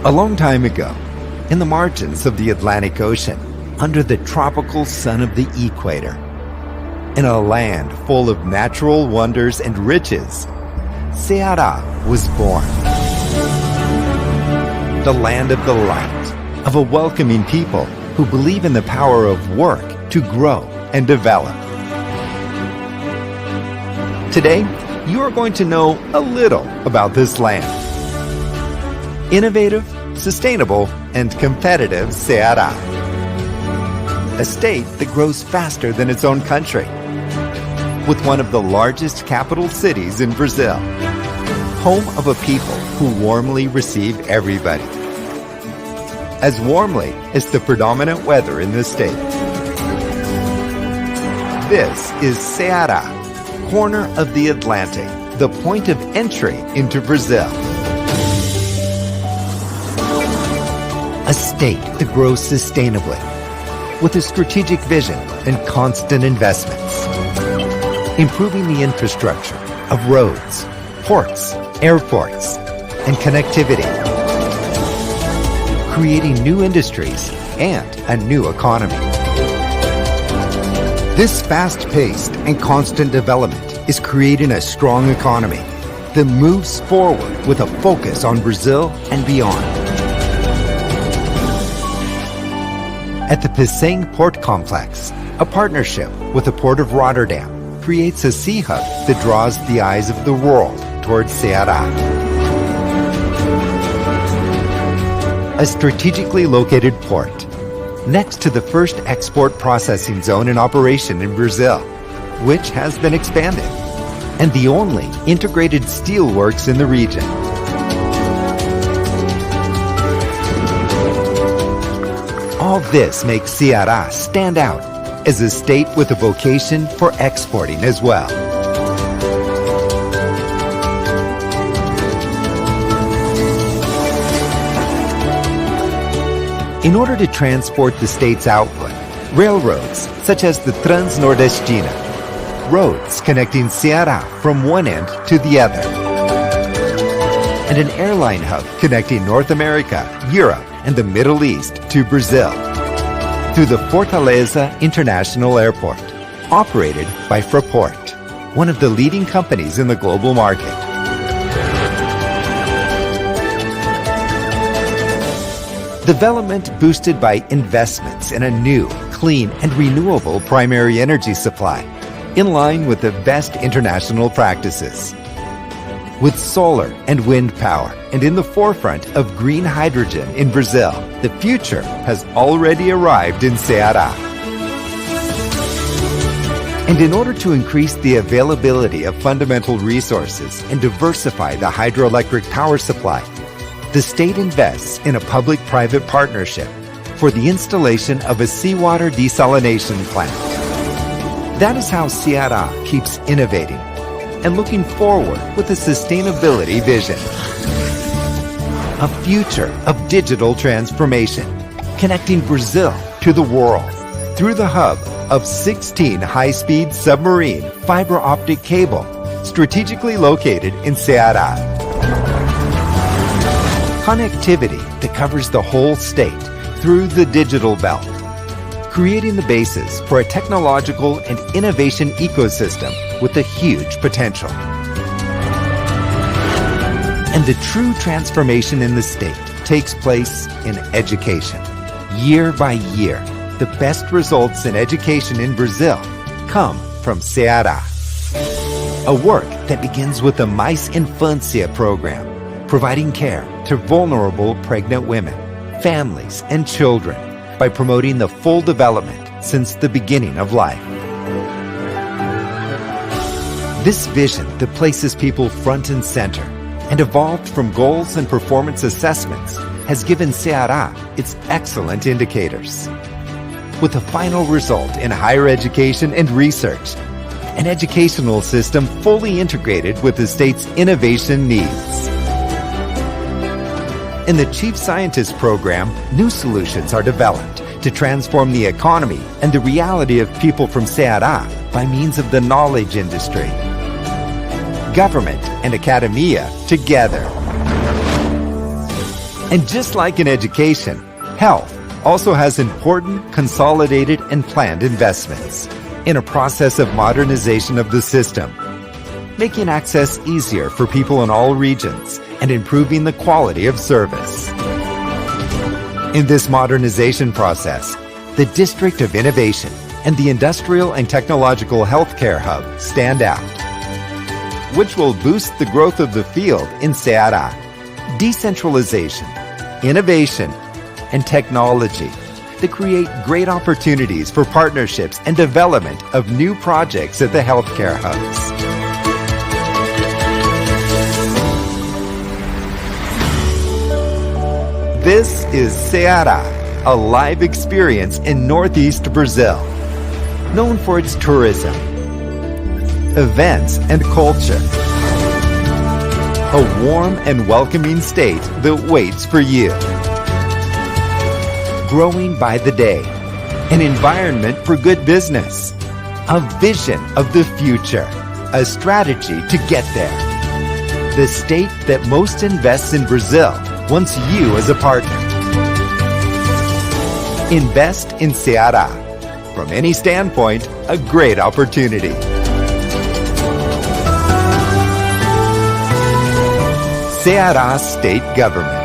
A long time ago, in the margins of the Atlantic Ocean, under the tropical sun of the equator, in a land full of natural wonders and riches, Ceara was born. The land of the light, of a welcoming people who believe in the power of work to grow and develop. Today, you are going to know a little about this land. Innovative, sustainable, and competitive Ceara. A state that grows faster than its own country, with one of the largest capital cities in Brazil, home of a people who warmly receive everybody. As warmly as the predominant weather in the state. This is Ceara, corner of the Atlantic, the point of entry into Brazil. A state that grows sustainably, with a strategic vision and constant investments, improving the infrastructure of roads, ports, airports, and connectivity, creating new industries and a new economy. This fast-paced and constant development is creating a strong economy that moves forward with a focus on Brazil and beyond. At the Pecém Port Complex, a partnership with the Port of Rotterdam creates a sea hub that draws the eyes of the world towards Ceara. A strategically located port, next to the first export processing zone in operation in Brazil, which has been expanded, and the only integrated steelworks in the region. All this makes Ceara stand out as a state with a vocation for exporting as well. In order to transport the state's output, railroads such as the Transnordestina, roads connecting Ceara from one end to the other, and an airline hub connecting North America, Europe, and the Middle East to Brazil through the Fortaleza International Airport, operated by Fraport, one of the leading companies in the global market. Development boosted by investments in a new, clean, and renewable primary energy supply, in line with the best international practices. With solar and wind power, and in the forefront of green hydrogen in Brazil, the future has already arrived in Ceara. And in order to increase the availability of fundamental resources and diversify the hydroelectric power supply, the state invests in a public-private partnership for the installation of a seawater desalination plant. That is how Ceara keeps innovating and looking forward with a sustainability vision. A future of digital transformation, connecting Brazil to the world through the hub of 16 high-speed submarine fiber optic cable strategically located in Ceara. Connectivity that covers the whole state through the digital belt, creating the basis for a technological and innovation ecosystem with a huge potential. And the true transformation in the state takes place in education. Year by year, the best results in education in Brazil come from Ceara. A work that begins with the Mais Infância program, providing care to vulnerable pregnant women, families, and children by promoting the full development since the beginning of life. This vision that places people front and center and evolved from goals and performance assessments has given Ceara its excellent indicators. With a final result in higher education and research, an educational system fully integrated with the state's innovation needs. In the Chief Scientist program, new solutions are developed to transform the economy and the reality of people from Ceara by means of the knowledge industry. Government and academia together. And just like in education, health also has important, consolidated, and planned investments in a process of modernization of the system, making access easier for people in all regions and improving the quality of service. In this modernization process, the District of Innovation and the Industrial and Technological Healthcare Hub stand out, which will boost the growth of the field in Ceara. Decentralization, innovation, and technology to create great opportunities for partnerships and development of new projects at the healthcare hubs. This is Ceara, a live experience in Northeast Brazil, known for its tourism, events, and culture. A warm and welcoming state that waits for you. Growing by the day, an environment for good business, a vision of the future, a strategy to get there. The state that most invests in Brazil wants you as a partner. Invest in Ceara. From any standpoint, a great opportunity. Ceara State Government.